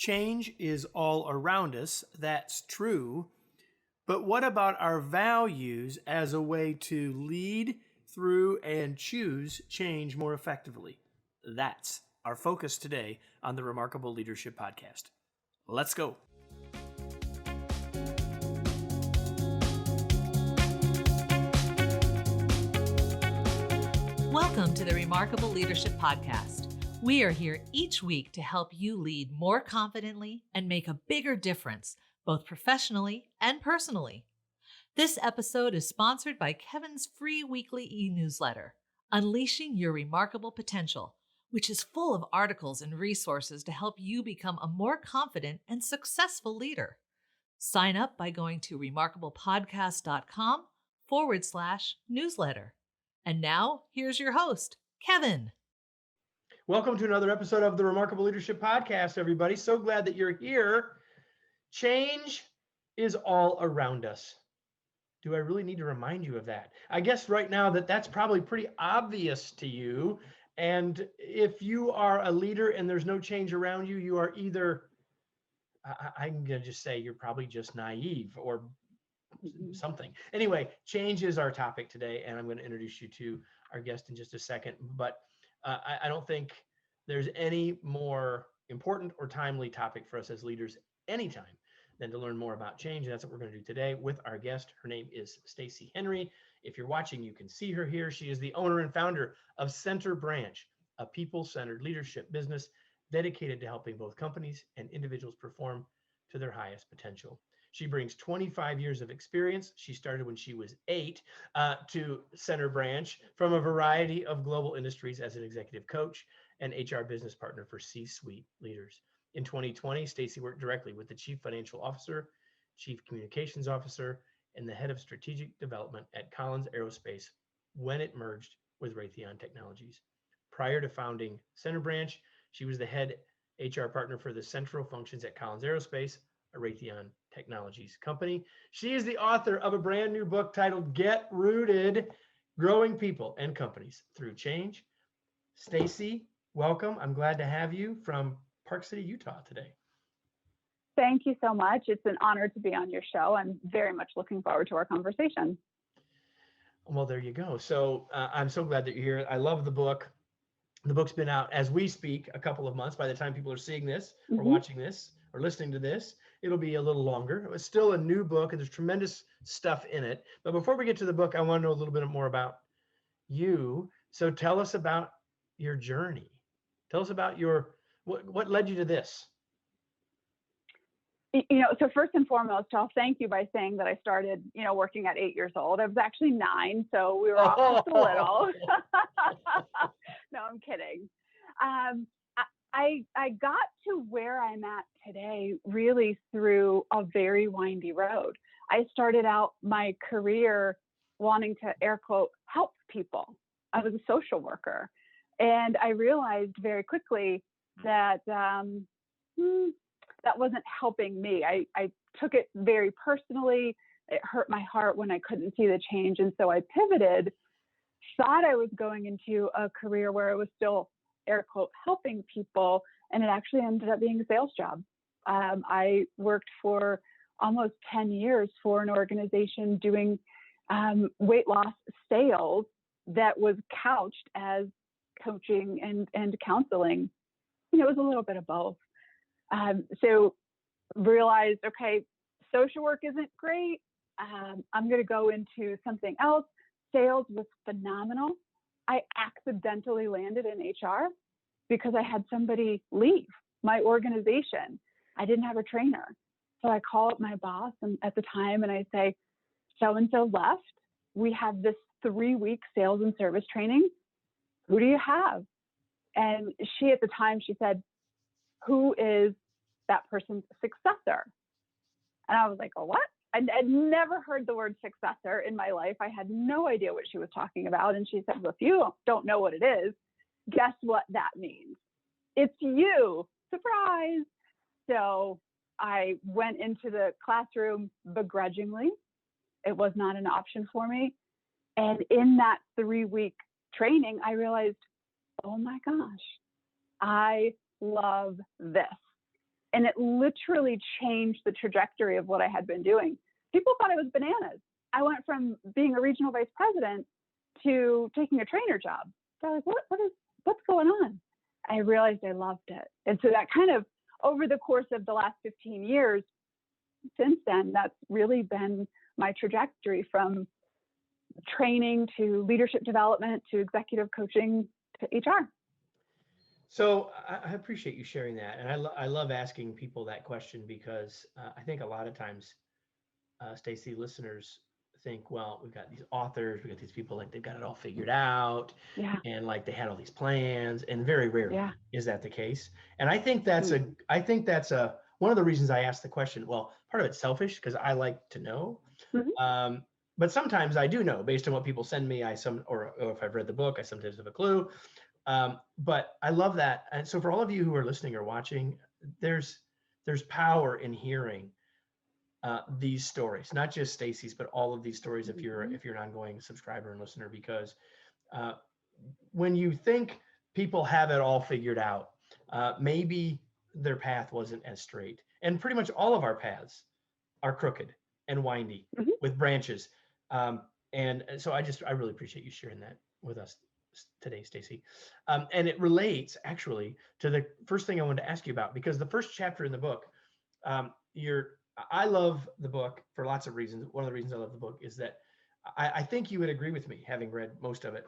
Change is all around us. That's true. But what about our values as a way to lead through and choose change more effectively? That's our focus today on the Remarkable Leadership Podcast. Let's go. Welcome to the Remarkable Leadership Podcast. We are here each week to help you lead more confidently and make a bigger difference, both professionally and personally. This episode is sponsored by Kevin's free weekly e-newsletter, Unleashing Your Remarkable Potential, which is full of articles and resources to help you become a more confident and successful leader. Sign up by going to remarkablepodcast.com/newsletter. And now, here's your host, Kevin. Welcome to another episode of the Remarkable Leadership Podcast, everybody. So glad that you're here. Change is all around us. Do I really need to remind you of that? I guess right now that's probably pretty obvious to you. And if you are a leader and there's no change around you, you are either, I'm going to just say you're probably just naive or something. Anyway, change is our topic today, and I'm going to introduce you to our guest in just a second. But I don't think there's any more important or timely topic for us as leaders anytime than to learn more about change. And that's what we're going to do today with our guest. Her name is Stacy Henry. If you're watching, you can see her here. She is the owner and founder of Center Branch, a people-centered leadership business dedicated to helping both companies and individuals perform to their highest potential. She brings 25 years of experience. She started when she was 8 to Center Branch from a variety of global industries as an executive coach and HR business partner for C-suite leaders. In 2020, Stacy worked directly with the Chief Financial Officer, Chief Communications Officer, and the Head of Strategic Development at Collins Aerospace when it merged with Raytheon Technologies. Prior to founding Center Branch, she was the head HR partner for the central functions at Collins Aerospace, a Raytheon Technologies company. She is the author of a brand new book titled Get Rooted, Growing People and Companies Through Change. Stacy, welcome. I'm glad to have you from Park City, Utah today. Thank you so much. It's an honor to be on your show. I'm very much looking forward to our conversation. Well, there you go. So I'm so glad that you're here. I love the book. The book's been out as we speak a couple of months. By the time people are seeing this or watching this or listening to this, it'll be a little longer. It's still a new book and there's tremendous stuff in it. But before we get to the book, I want to know a little bit more about you. So tell us about your journey. Tell us about what led you to this? So first and foremost, I'll thank you by saying that I started, working at 8 years old. I was actually 9, so we were all just a little. No, I'm kidding. I got to where I'm at today really through a very windy road. I started out my career wanting to, air quote, help people. I was a social worker. And I realized very quickly that that wasn't helping me. I took it very personally. It hurt my heart when I couldn't see the change. And so I pivoted, thought I was going into a career where I was still, air quote, helping people. And it actually ended up being a sales job. I worked for almost 10 years for an organization doing weight loss sales that was couched as coaching and counseling. It was a little bit of both. So realized, okay, social work isn't great. I'm going to go into something else. Sales was phenomenal. I accidentally landed in HR because I had somebody leave my organization. I didn't have a trainer. So I call up my boss at the time and I say, so-and-so left. We have this 3-week sales and service training. Who do you have? And she, at the time, she said, who is that person's successor? And I was like, oh, what? I'd never heard the word successor in my life. I had no idea what she was talking about. And she said, well, if you don't know what it is, guess what that means? It's you. Surprise. So I went into the classroom begrudgingly. It was not an option for me. And in that 3-week training, I realized, oh my gosh, I love this. And it literally changed the trajectory of what I had been doing. People thought I was bananas. I went from being a regional vice president to taking a trainer job. So I was like, what's going on? I realized I loved it. And so that kind of, over the course of the last 15 years, since then, that's really been my trajectory, from training to leadership development to executive coaching to HR. So I appreciate you sharing that. And I love asking people that question, because I think a lot of times, Stacy, listeners think, well, we've got these authors, we've got these people, like they've got it all figured out. Yeah. And like they had all these plans, and very rarely Yeah. is that the case. And I think that's one of the reasons I asked the question. Well, part of it's selfish, because I like to know. Mm-hmm. But sometimes I do know based on what people send me. Or if I've read the book, I sometimes have a clue. But I love that. And so for all of you who are listening or watching, there's power in hearing these stories, not just Stacy's, but all of these stories. If you're an ongoing subscriber and listener, because when you think people have it all figured out, maybe their path wasn't as straight. And pretty much all of our paths are crooked and windy with branches. And so I really appreciate you sharing that with us today, Stacy. And it relates actually to the first thing I wanted to ask you about, because the first chapter in the book, I love the book for lots of reasons. One of the reasons I love the book is that I think you would agree with me, having read most of it,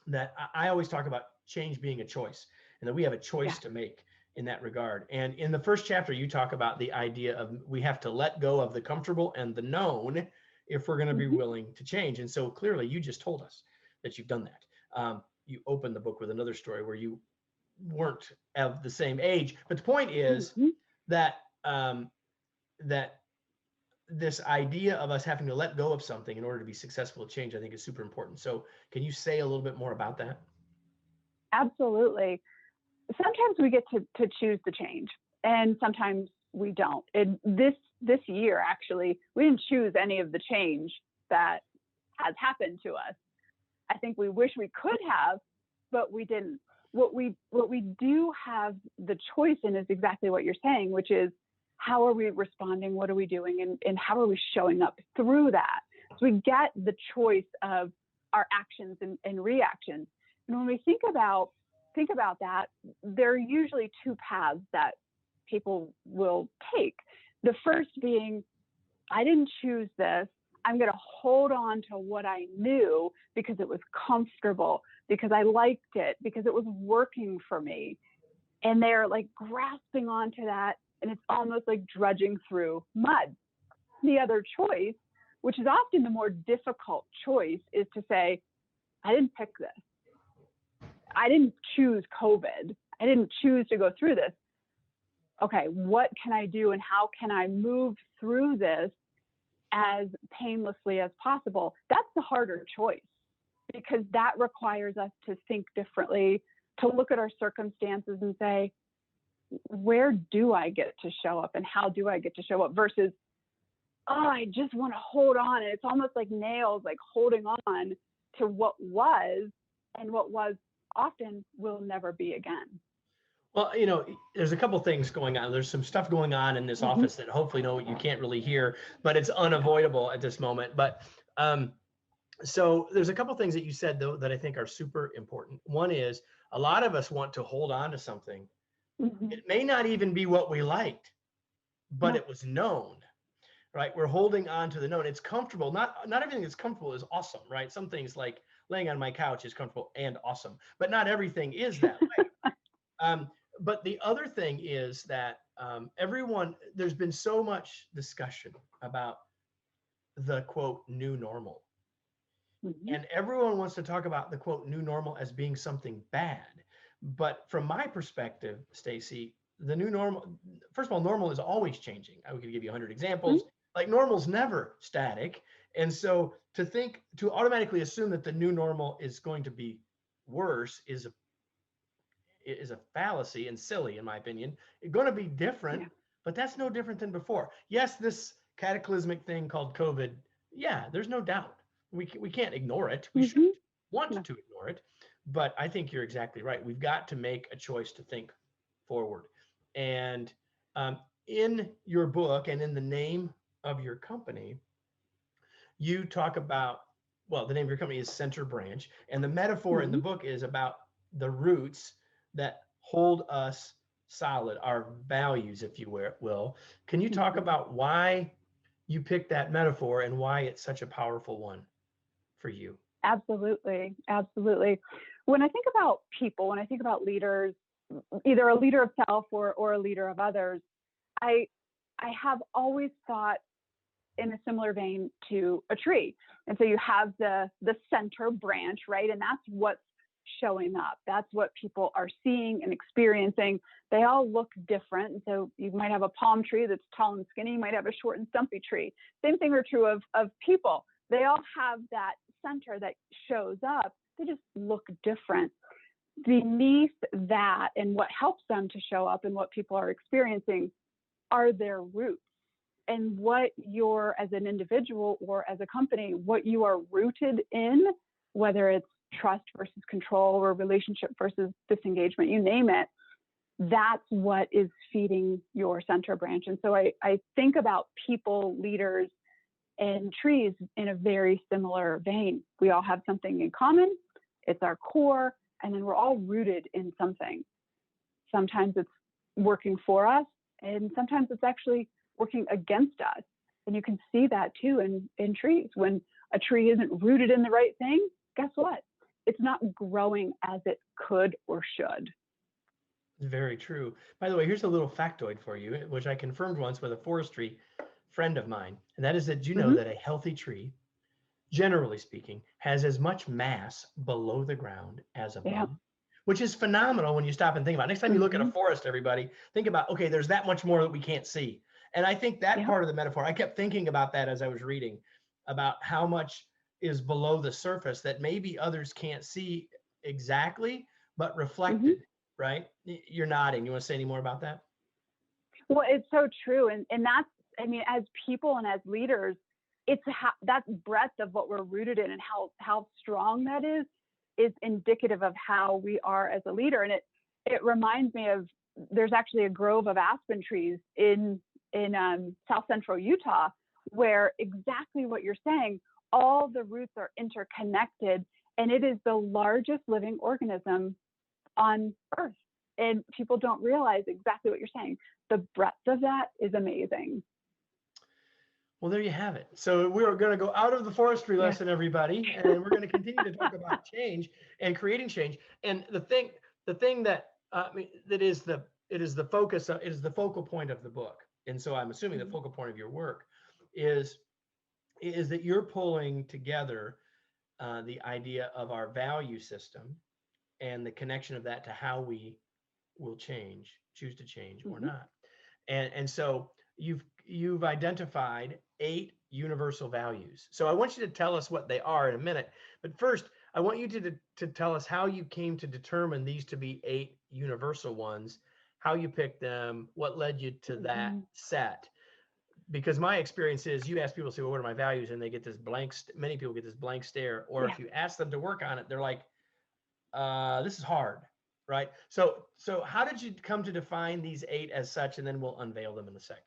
that I always talk about change being a choice, and that we have a choice to make in that regard. And in the first chapter, you talk about the idea of we have to let go of the comfortable and the known if we're going to be willing to change. And so clearly you just told us that you've done that. You opened the book with another story where you weren't of the same age, but the point is that that this idea of us having to let go of something in order to be successful at change, I think, is super important. So can you say a little bit more about that? Absolutely. Sometimes we get to choose the change, and sometimes we don't. And this year, actually, we didn't choose any of the change that has happened to us. I think we wish we could have, but we didn't. What we do have the choice in is exactly what you're saying, which is, how are we responding? What are we doing? And how are we showing up through that? So we get the choice of our actions and reactions. And when we think about that, there are usually two paths that people will take. The first being, I didn't choose this. I'm going to hold on to what I knew because it was comfortable, because I liked it, because it was working for me. And they're like grasping onto that, and it's almost like drudging through mud. The other choice, which is often the more difficult choice, is to say, I didn't pick this. I didn't choose COVID. I didn't choose to go through this. Okay, what can I do, and how can I move through this as painlessly as possible? That's the harder choice, because that requires us to think differently, to look at our circumstances and say, where do I get to show up, and how do I get to show up, versus, oh, I just want to hold on. And it's almost like nails, like holding on to what was, and what was often will never be again. Well, there's a couple things going on. There's some stuff going on in this office that hopefully you can't really hear, but it's unavoidable at this moment. But so there's a couple things that you said, though, that I think are super important. One is, a lot of us want to hold on to something. It may not even be what we liked, but it was known, right? We're holding on to the known. It's comfortable. Not everything that's comfortable is awesome, right? Some things, like laying on my couch, is comfortable and awesome, but not everything is that way. But the other thing is that there's been so much discussion about the quote new normal. And everyone wants to talk about the quote new normal as being something bad. But from my perspective, Stacy, the new normal, first of all, normal is always changing. I could give you 100 examples. Like, normal's never static. And so to automatically assume that the new normal is going to be worse is a fallacy, and silly, in my opinion. It's going to be different, but that's no different than before. Yes, this cataclysmic thing called COVID, there's no doubt. We can't ignore it. We shouldn't want to ignore it. But I think you're exactly right. We've got to make a choice to think forward. And In your book and in the name of your company, you talk about, well, the name of your company is Center Branch, and the metaphor in the Mhm. book is about the roots that hold us solid, our values, if you will. Can you talk Mhm. about why you picked that metaphor and why it's such a powerful one for you? Absolutely. Absolutely. When I think about people, when I think about leaders, either a leader of self or a leader of others, I I have always thought in a similar vein to a tree. And so you have the center branch, right? And that's what's showing up. That's what people are seeing and experiencing. They all look different. And so you might have a palm tree that's tall and skinny, you might have a short and stumpy tree. Same thing are true of people. They all have that center that shows up. They just look different. Beneath that and what helps them to show up and what people are experiencing are their roots, and what you're, as an individual or as a company, what you are rooted in, whether it's trust versus control or relationship versus disengagement, you name it, that's what is feeding your center branch. And so I think about people, leaders, and trees in a very similar vein. We all have something in common, it's our core, and then we're all rooted in something. Sometimes it's working for us, and sometimes it's actually working against us. And you can see that too in trees. When a tree isn't rooted in the right thing, guess what? It's not growing as it could or should. Very true. By the way, here's a little factoid for you, which I confirmed once with a forestry friend of mine. And that is that you know Mm-hmm. that a healthy tree, generally speaking, has as much mass below the ground as Yeah. above, which is phenomenal when you stop and think about it. Next time you look at a Mm-hmm. forest, everybody, think about, okay, there's that much more that we can't see. And I think that Yep. part of the metaphor, I kept thinking about that as I was reading about how much is below the surface that maybe others can't see exactly, but Mm-hmm. reflected, right? You're nodding. You want to say any more about that? Well, it's so true. And that's, I mean, as people and as leaders, it's that breadth of what we're rooted in and how strong that is indicative of how we are as a leader. And it reminds me of, there's actually a grove of aspen trees in South Central Utah, where exactly what you're saying, all the roots are interconnected, and it is the largest living organism on Earth. And people don't realize exactly what you're saying. The breadth of that is amazing. Well, there you have it. So we're going to go out of the forestry Yeah. lesson, everybody, and we're going to continue to talk about change and creating change. And the thing that that is the focus, it is the focal point of the book. And so I'm assuming the Mhm. focal point of your work is is that you're pulling together the idea of our value system and the connection of that to how we will change, choose to change or Mhm. not. And so you've identified 8 universal values. So I want you to tell us what they are in a minute. But first, I want you to tell us how you came to determine these to be 8 universal ones, how you picked them, what led you to that Mhm. set. Because my experience is you ask people, say, well, what are my values? And they get this blank, many people get this blank stare. Or Yeah. if you ask them to work on it, they're like, this is hard, right? So how did you come to define these 8 as such? And then we'll unveil them in a sec.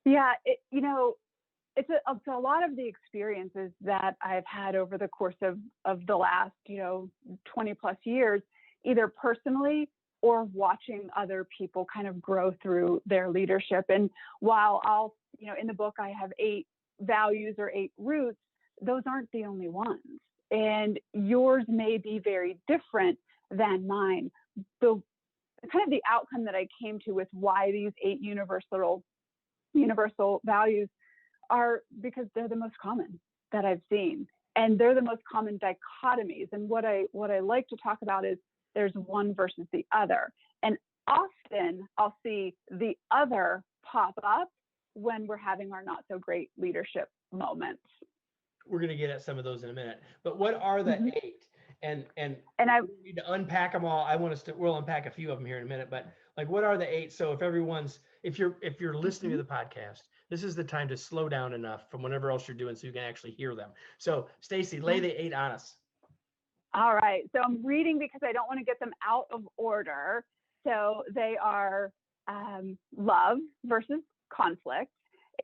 Yeah. It's a lot of the experiences that I've had over the course of the last, 20 plus years, either personally or watching other people kind of grow through their leadership. And while in the book, I have 8 values or 8 roots, those aren't the only ones. And yours may be very different than mine. The kind of the outcome that I came to with why these 8 universal values are because they're the most common that I've seen. And they're the most common dichotomies. And what I like to talk about is there's one versus the other. And often I'll see the other pop up when we're having our not so great leadership moments. We're going to get at some of those in a minute. But what are the Mm-hmm. 8? And And I we need to unpack them all. I want us to. We'll unpack a few of them here in a minute. But like, what are the 8? So if you're listening mm-hmm. to the podcast, this is the time to slow down enough from whatever else you're doing so you can actually hear them. So Stacy, lay Yeah. the 8 on us. All right. So I'm reading because I don't want to get them out of order. So they are love versus conflict.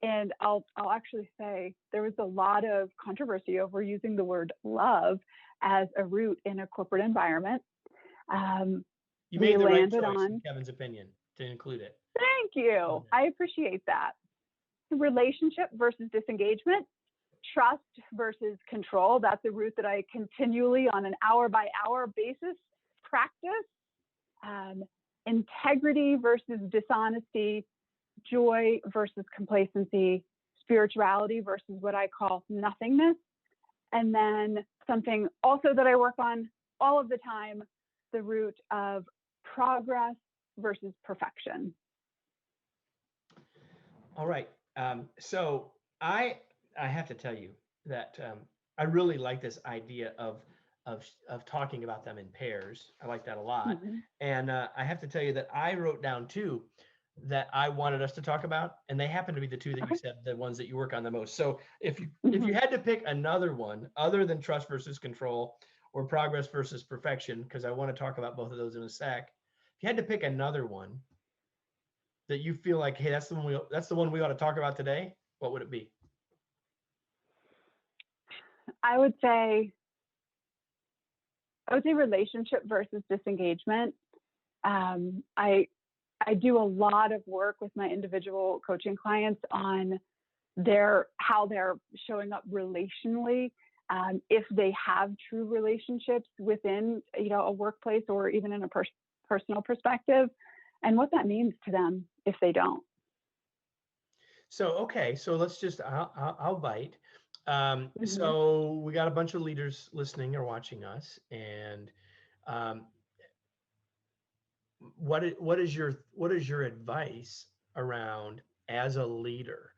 And I'll actually say there was a lot of controversy over using the word love as a root in a corporate environment. You made the right choice, on in Kevin's opinion, to include it. Thank you. I appreciate that. Relationship versus disengagement, trust versus control. That's a route that I continually, on an hour by hour basis, practice. Integrity versus dishonesty, joy versus complacency, spirituality versus what I call nothingness. And then something also that I work on all of the time, the root of progress versus perfection. All right. So I have to tell you that I really like this idea of talking about them in pairs. I like that a lot. Mm-hmm. And I have to tell you that I wrote down two that I wanted us to talk about, and they happen to be the two that you said, the ones that you work on the most. So if you had to pick another one other than trust versus control or progress versus perfection, because I want to talk about both of those in a sec, if you had to pick another one that you feel like, hey, that's the one we ought to talk about today, what would it be? I would say relationship versus disengagement. I do a lot of work with my individual coaching clients on how they're showing up relationally, if they have true relationships within a workplace or even in a personal perspective, and what that means to them if they don't. So okay, so let's just I'll bite. Mm-hmm. So we got a bunch of leaders listening or watching us, and what is your advice around as a leader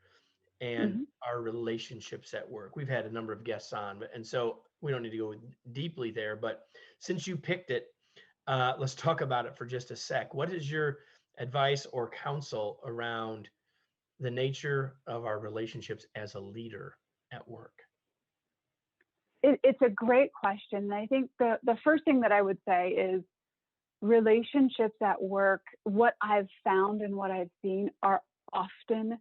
and Mm-hmm. our relationships at work? We've had a number of guests on, and so we don't need to go deeply there. But since you picked it, let's talk about it for just a sec. What is your advice or counsel around the nature of our relationships as a leader at work? It's a great question. And I think the first thing that I would say is relationships at work, what I've found and what I've seen, are often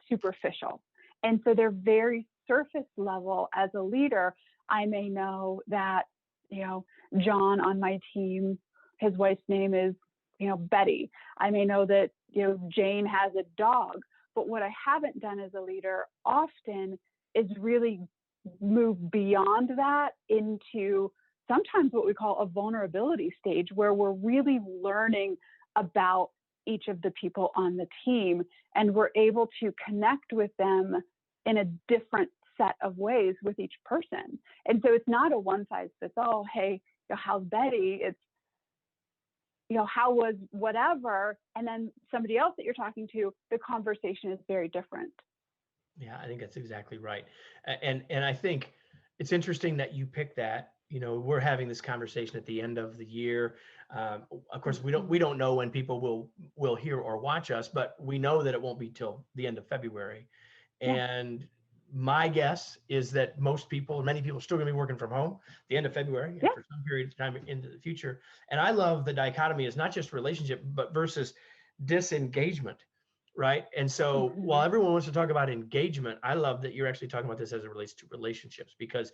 superficial. And so they're very surface level. As a leader, I may know that, John on my team, his wife's name is, Betty. I may know that, Jane has a dog. But what I haven't done as a leader often is really move beyond that into sometimes what we call a vulnerability stage, where we're really learning about each of the people on the team, and we're able to connect with them in a different set of ways with each person. And so it's not a one size fits all. Hey, how's Betty? It's, how was whatever? And then somebody else that you're talking to, the conversation is very different. Yeah, I think that's exactly right. And I think it's interesting that you picked that. We're having this conversation at the end of the year. Of course, we don't know when people will hear or watch us, but we know that it won't be till the end of February. And my guess is that many people are still going to be working from home at the end of February and for some period of time into the future. And I love the dichotomy is not just relationship, but versus disengagement. Right. And so while everyone wants to talk about engagement, I love that you're actually talking about this as it relates to relationships, because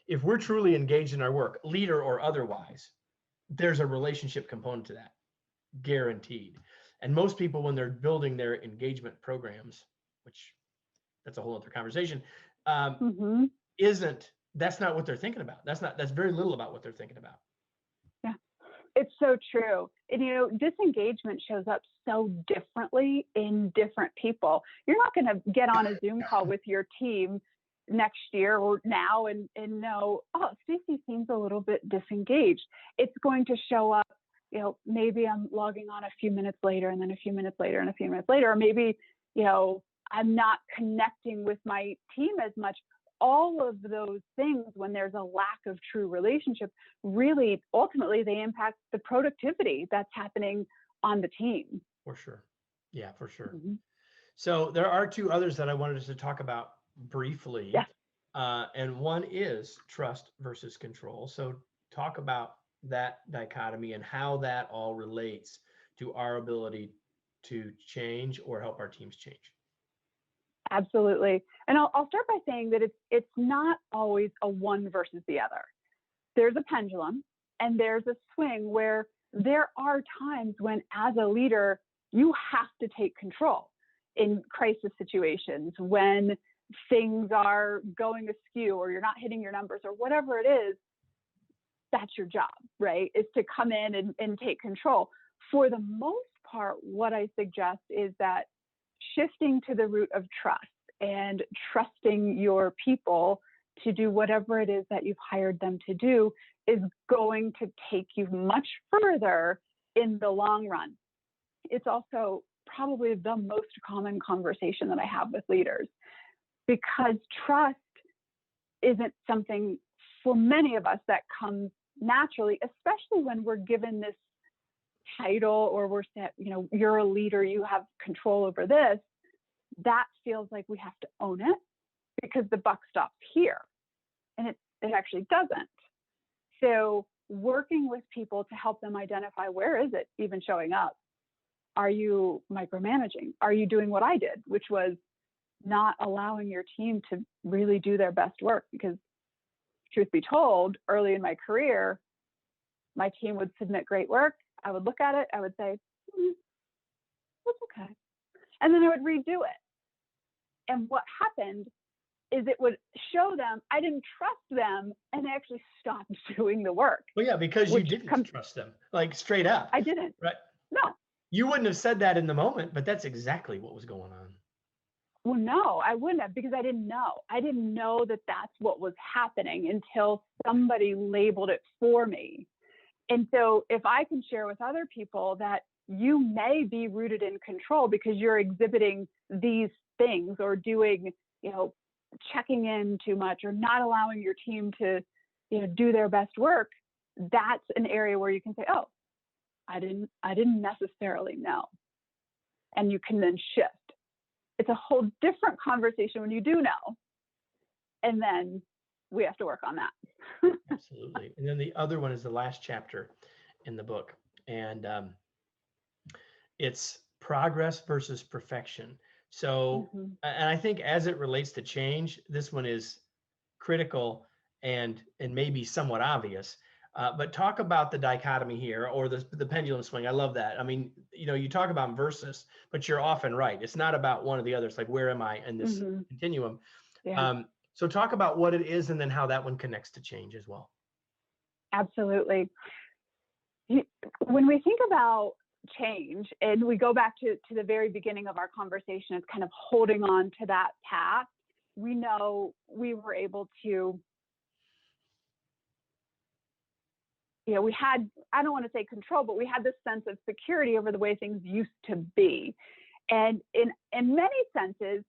if we're truly engaged in our work, leader or otherwise, there's a relationship component to that, guaranteed. And most people, when they're building their engagement programs, which that's a whole other conversation, that's not what they're thinking about. That's very little about what they're thinking about. Yeah, it's so true. And, disengagement shows up so differently in different people. You're not going to get on a Zoom call with your team next year or now and know, oh, Stacy seems a little bit disengaged. It's going to show up, maybe I'm logging on a few minutes later, and then a few minutes later, and a few minutes later, or maybe, I'm not connecting with my team as much. All of those things, when there's a lack of true relationship, really ultimately they impact the productivity that's happening on the team. For sure. Yeah, for sure. So there are two others that I wanted us to talk about briefly. Yes. And one is trust versus control. So talk about that dichotomy and how that all relates to our ability to change or help our teams change? Absolutely. And I'll start by saying that it's not always a one versus the other. There's a pendulum and there's a swing where there are times when, as a leader, you have to take control in crisis situations when things are going askew or you're not hitting your numbers or whatever it is. That's your job, right? Is to come in and take control. For the most part, what I suggest is that shifting to the root of trust and trusting your people to do whatever it is that you've hired them to do is going to take you much further in the long run. It's also probably the most common conversation that I have with leaders, because trust isn't something for many of us that comes naturally, especially when we're given this title or we're said, you're a leader, you have control over this. That feels like we have to own it because the buck stops here. And it actually doesn't. So working with people to help them identify, where is it even showing up? Are you micromanaging? Are you doing what I did, which was not allowing your team to really do their best work? Because truth be told, early in my career, my team would submit great work. I would look at it. I would say, that's okay. And then I would redo it. And what happened is it would show them I didn't trust them, and they actually stopped doing the work. Well, yeah, because you didn't trust them, like straight up. I didn't. Right. No. You wouldn't have said that in the moment, but that's exactly what was going on. Well, no, I wouldn't have, because I didn't know. I didn't know that that's what was happening until somebody labeled it for me. And so if I can share with other people that you may be rooted in control because you're exhibiting these things or doing, checking in too much or not allowing your team to, do their best work, that's an area where you can say, oh, I didn't necessarily know. And you can then shift. It's a whole different conversation when you do know. And then we have to work on that. Absolutely. And then the other one is the last chapter in the book. And it's progress versus perfection. So, and I think as it relates to change, this one is critical and maybe somewhat obvious. But talk about the dichotomy here, or the pendulum swing. I love that. I mean, you talk about versus, but you're often right. It's not about one or the other. It's like, where am I in this continuum? Yeah. So talk about what it is and then how that one connects to change as well. Absolutely. When we think about change, and we go back to the very beginning of our conversation, it's kind of holding on to that path. We know we were able to, we had, I don't want to say control, but we had this sense of security over the way things used to be. And in many senses,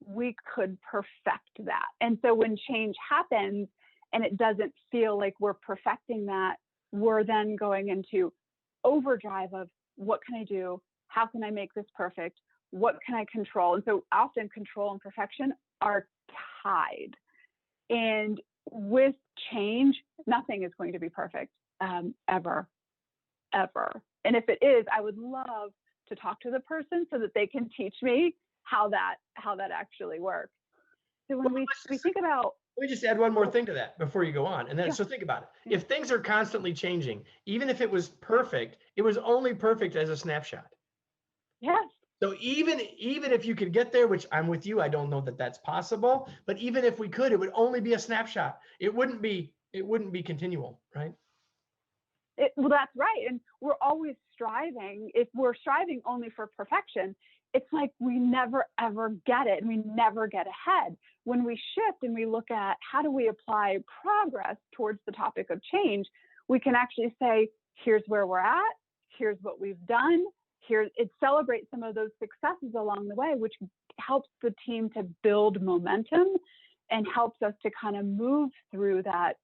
we could perfect that. And so when change happens and it doesn't feel like we're perfecting that, we're then going into overdrive of, what can I do? How can I make this perfect? What can I control? And so often control and perfection are tied. And with change, nothing is going to be perfect, ever. And if it is, I would love to talk to the person so that they can teach me how that actually works. So when we think about, let me just add one more thing to that before you go on. And then, so think about it. If things are constantly changing, even if it was perfect, it was only perfect as a snapshot. Yes. So even if you could get there, which I'm with you, I don't know that that's possible, but even if we could, it would only be a snapshot. It wouldn't be continual, right? Well, that's right. And we're always striving. If we're striving only for perfection, it's like we never, ever get it and we never get ahead. When we shift and we look at how do we apply progress towards the topic of change, we can actually say, here's where we're at, here's what we've done, it celebrates some of those successes along the way, which helps the team to build momentum and helps us to kind of move through that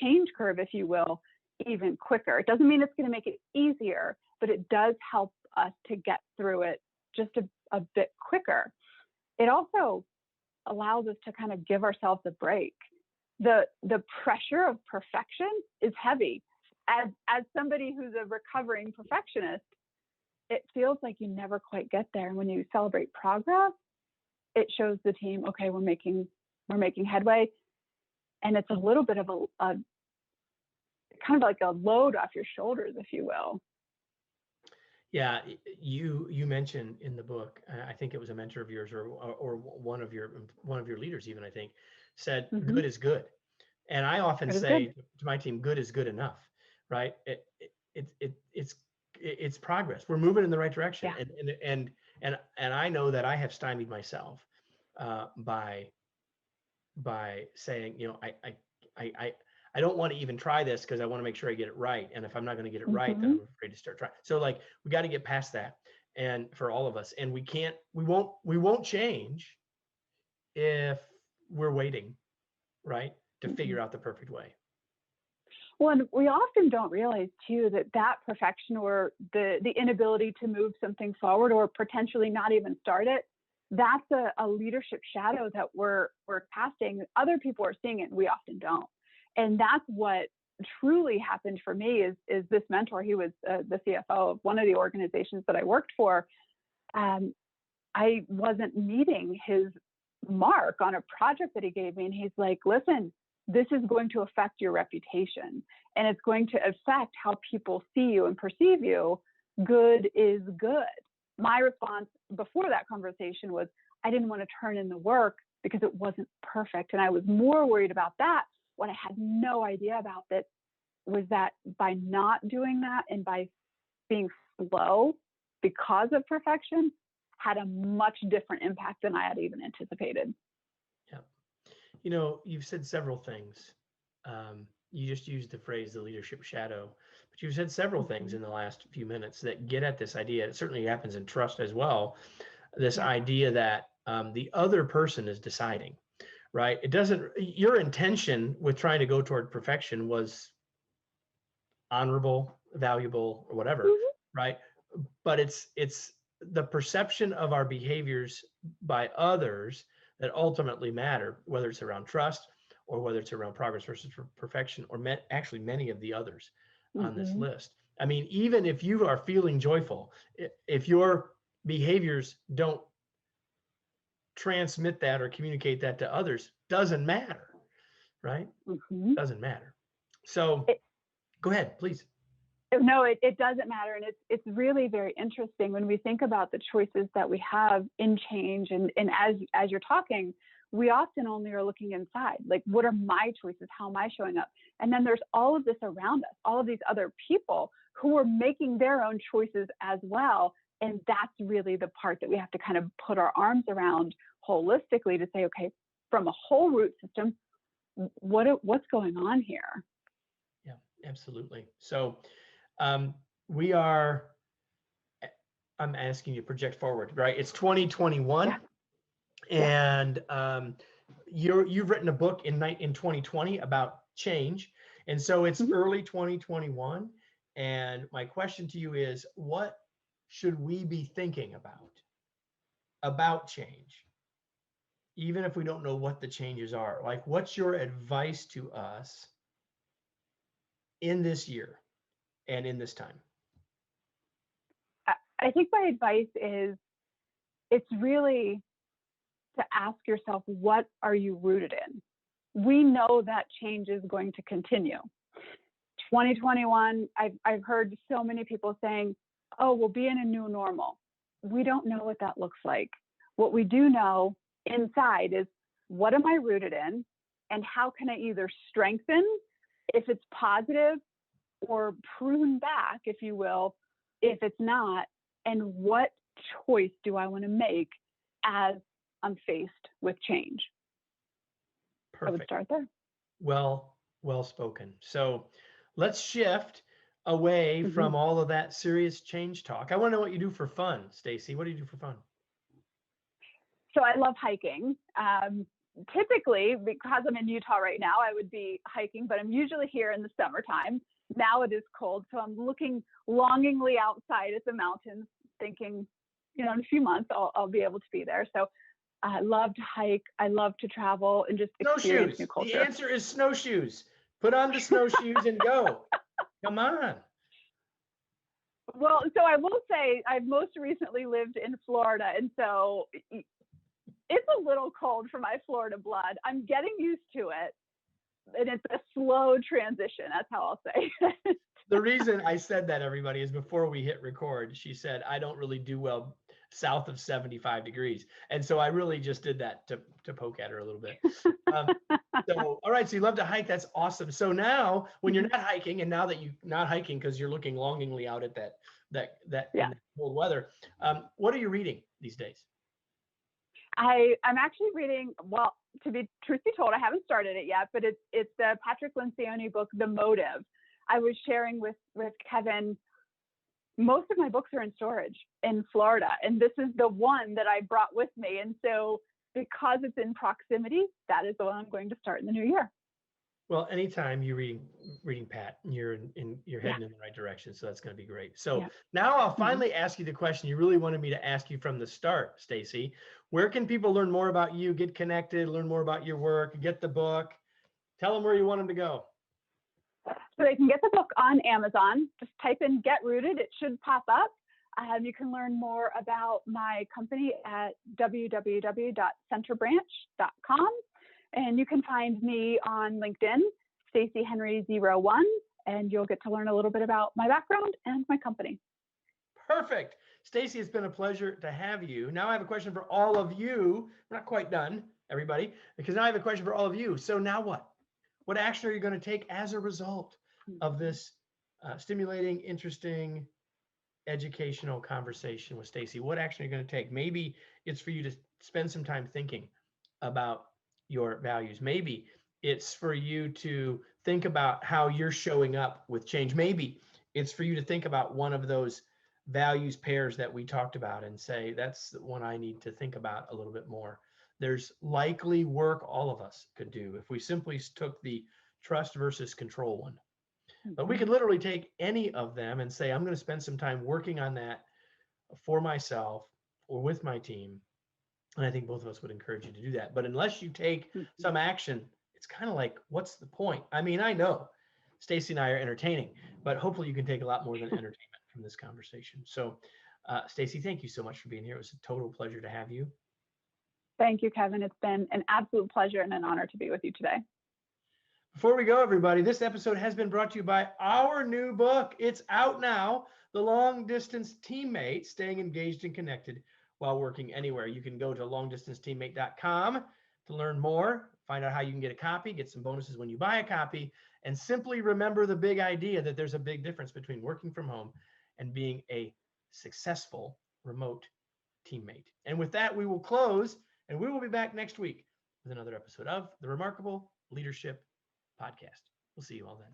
change curve, if you will, even quicker. It doesn't mean it's going to make it easier, but it does help us to get through it just a bit quicker. It also allows us to kind of give ourselves a break. The pressure of perfection is heavy. As somebody who's a recovering perfectionist, it feels like you never quite get there. And when you celebrate progress, it shows the team, okay, we're making headway. And it's a little bit of a kind of like a load off your shoulders, if you will. Yeah, you mentioned in the book, I think it was a mentor of yours or one of your leaders even, I think, said good is good. And I often say to my team, good is good enough, right? It's progress. We're moving in the right direction. Yeah. And I know that I have stymied myself by saying, I don't want to even try this because I want to make sure I get it right. And if I'm not going to get it right, then I'm afraid to start trying. So like, we got to get past that. And for all of us, and we won't change if we're waiting, right, to figure out the perfect way. Well, and we often don't realize too that perfection or the inability to move something forward or potentially not even start it, that's a leadership shadow that we're casting. Other people are seeing it, and we often don't. And that's what truly happened for me is this mentor. He was the CFO of one of the organizations that I worked for. I wasn't meeting his mark on a project that he gave me. And he's like, listen, this is going to affect your reputation, and it's going to affect how people see you and perceive you. Good is good. My response before that conversation was, I didn't want to turn in the work because it wasn't perfect. And I was more worried about that. What I had no idea about that was that by not doing that and by being slow because of perfection had a much different impact than I had even anticipated. Yeah. You've said several things. You just used the phrase, the leadership shadow, but you've said several things in the last few minutes that get at this idea. It certainly happens in trust as well. This idea that the other person is deciding. Right. Your intention with trying to go toward perfection was honorable, valuable, or whatever. Right. But it's the perception of our behaviors by others that ultimately matter, whether it's around trust or whether it's around progress versus perfection, or actually many of the others on this list. I mean, even if you are feeling joyful, if your behaviors don't transmit that or communicate that to others, doesn't matter, right? Doesn't matter. So go ahead, please. No, it doesn't matter. And it's really very interesting when we think about the choices that we have in change. And as you're talking, we often only are looking inside, like, what are my choices? How am I showing up? And then there's all of this around us, all of these other people who are making their own choices as well. And that's really the part that we have to kind of put our arms around holistically to say, okay, from a whole root system, what's going on here? Yeah, absolutely. So I'm asking you to project forward, right? It's 2021, and you've written a book in 2020 about change, and so it's early 2021. And my question to you is, what should we be thinking about change, even if we don't know what the changes are? Like, what's your advice to us in this year and in this time? I think my advice is, it's really to ask yourself, what are you rooted in? We know that change is going to continue. 2021, I've heard so many people saying, oh, we'll be in a new normal. We don't know what that looks like. What we do know inside is, what am I rooted in? And how can I either strengthen if it's positive, or prune back, if you will, if it's not? And what choice do I want to make as I'm faced with change? Perfect. I would start there. Well spoken. So let's shift away from all of that serious change talk. I want to know what you do for fun, Stacy. What do you do for fun? So I love hiking. Typically, because I'm in Utah right now, I would be hiking, but I'm usually here in the summertime. Now it is cold, so I'm looking longingly outside at the mountains, thinking, in a few months I'll be able to be there. So I love to hike. I love to travel and just experience new culture. The answer is snowshoes. Put on the snowshoes and go. Come on. Well, so I will say I've most recently lived in Florida, and so it's a little cold for my Florida blood. I'm getting used to it, and it's a slow transition. That's how I'll say it. The reason I said that, everybody, is before we hit record, she said, I don't really do well south of 75 degrees. And so I really just did that to poke at her a little bit. So, all right. So you love to hike. That's awesome. So now when you're not hiking, and now that you're not hiking because you're looking longingly out at that Yeah. in that cold weather, what are you reading these days? I'm actually reading, well, to be truth be told, I haven't started it yet, but it's the Patrick Lencioni book, The Motive. I was sharing with Kevin, most of my books are in storage in Florida, and this is the one that I brought with me. And so because it's in proximity, that is the one I'm going to start in the new year. Well, anytime you're reading Pat, you're heading in the right direction. So that's going to be great. So now I'll finally ask you the question you really wanted me to ask you from the start, Stacy. Where can people learn more about you, get connected, learn more about your work, get the book? Tell them where you want them to go. So they can get the book on Amazon. Just type in Get Rooted. It should pop up. You can learn more about my company at www.centerbranch.com. And you can find me on LinkedIn, Stacy Henry 01, and you'll get to learn a little bit about my background and my company. Perfect. Stacy, it's been a pleasure to have you. Now I have a question for all of you. We're not quite done, everybody, because now I have a question for all of you. So now what? What action are you going to take as a result of this stimulating, interesting, educational conversation with Stacy? What action are you going to take? Maybe it's for you to spend some time thinking about your values. Maybe it's for you to think about how you're showing up with change. Maybe it's for you to think about one of those values pairs that we talked about and say, that's the one I need to think about a little bit more. There's likely work all of us could do if we simply took the trust versus control one. But we could literally take any of them and say, I'm going to spend some time working on that for myself or with my team. And I think both of us would encourage you to do that. But unless you take some action, it's kind of like, what's the point? I mean, I know Stacy and I are entertaining, but hopefully you can take a lot more than entertainment from this conversation. So Stacy, thank you so much for being here. It was a total pleasure to have you. Thank you, Kevin. It's been an absolute pleasure and an honor to be with you today. Before we go, everybody, this episode has been brought to you by our new book. It's out now, The Long Distance Teammate, Staying Engaged and Connected While Working Anywhere. You can go to longdistanceteammate.com to learn more, find out how you can get a copy, get some bonuses when you buy a copy, and simply remember the big idea that there's a big difference between working from home and being a successful remote teammate. And with that, we will close, and we will be back next week with another episode of the Remarkable Leadership Podcast. We'll see you all then.